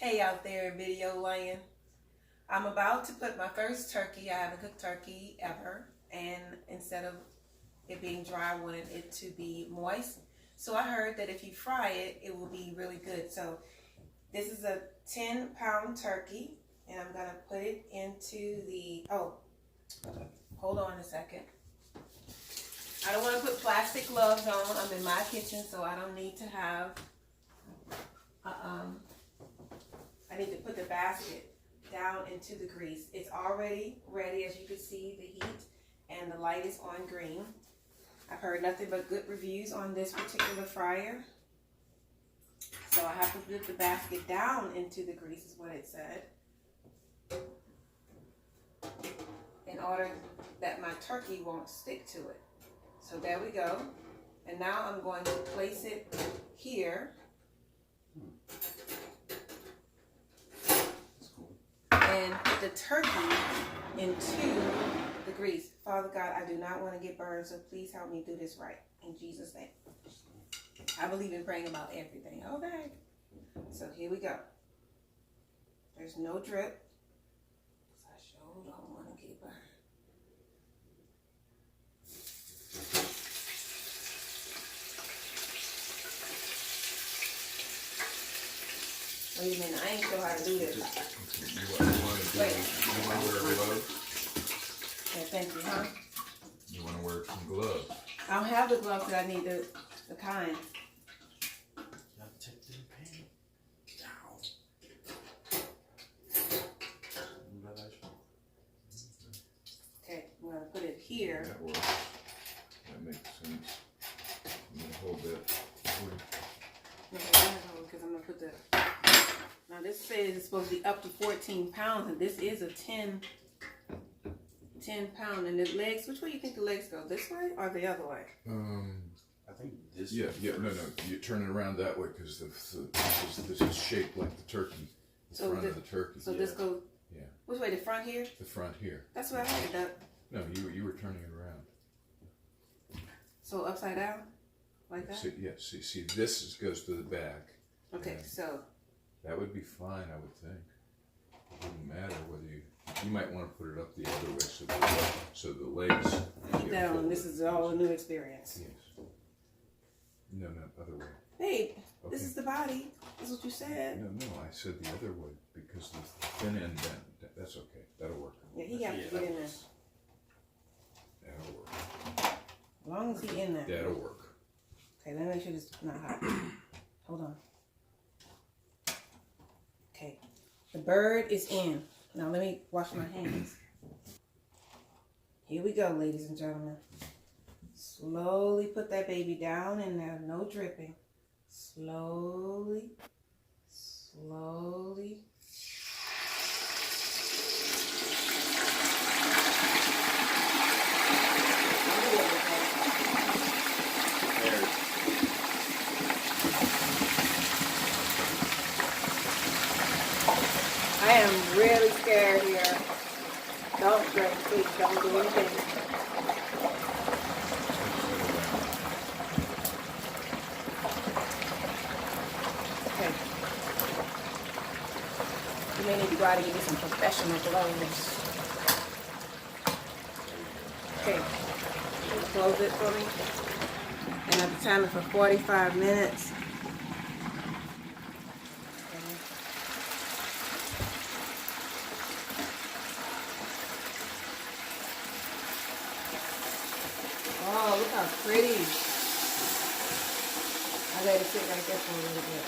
Hey out there in video land. I'm about to put my first turkey. I haven't cooked turkey ever, and instead of it being dry, I wanted it to be moist. So I heard that if you fry it, it will be really good. So this is a 10-pound turkey, and I'm gonna put it into the, hold on a second. I don't want to put plastic gloves on. I'm in my kitchen, so I don't need to have, I need to put the basket down into the grease. It's already ready, as you can see, the heat, and the light is on green. I've heard nothing but good reviews on this particular fryer. So I have to put the basket down into the grease, is what it said, in order that my turkey won't stick to it. So there we go. And now I'm going to place it here. And put the turkey into the grease. Father God, I do not want to get burned, so please help me do this right. In Jesus' name. I believe in praying about everything. Okay. So here we go. There's no drip. I sure don't want to get burned. Wait a minute, I ain't sure how to do this. You want to wear gloves? Okay, thank you, huh? You want to wear some gloves? I don't have the gloves that I need, the kind. Take the pan down. Okay, I'm going to put it here. That works. That makes sense. I'm going to hold that. Because I'm going to put the... Now this says it's supposed to be up to 14 pounds, and this is a 10 pound. And the legs, which way you think the legs go? This way or the other way? I think this. Yeah. No. You turn it around that way because this is shaped like the turkey. The front of the turkey. So this goes. Yeah. Which way? The front here? The front here. That's what I had it up. No, you were turning it around. So upside down, like that. See, this goes to the back. Okay, so. That would be fine, I would think. It wouldn't matter whether you might want to put it up the other way so the legs. Keep that on. This is all a new experience. Yes. No, other way. Babe, Okay. This is the body. That's what you said. No, I said the other way because the thin end bent. That's okay. That'll work. Yeah, he got to get in there. That'll work. As long as he in there. That'll work. Okay, let me make sure this is not hot. Hold on. Okay, the bird is in. Now let me wash my hands. Here we go, ladies and gentlemen. Slowly put that baby down in there, no dripping. Slowly. I am really scared here. Don't drink, please. Don't do anything. Okay. You may need to go out and get me some professional gloves. Okay. Close it for me. And I have the timer for 45 minutes. Oh, look how pretty. I let it sit right there for a little bit.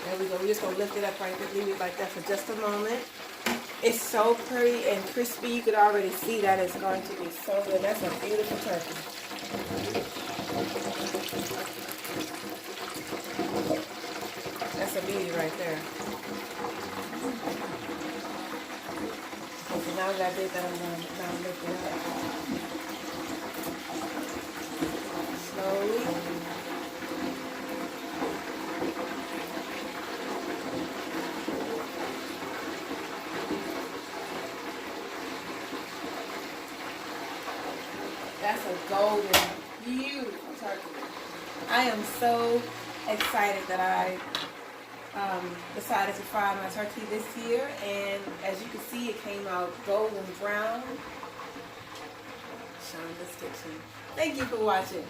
There we go. We're just going to lift it up right there. Leave it like that for just a moment. It's so pretty and crispy. You could already see that it's going to be so good. That's a beautiful turkey. That's a beauty right there. So now that I did that, I'm going to now lift it up. Slowly. That's a golden, beautiful turkey. I am so excited that I decided to fry my turkey this year, and as you can see, it came out golden brown. Shonda's Kitchen. Thank you for watching.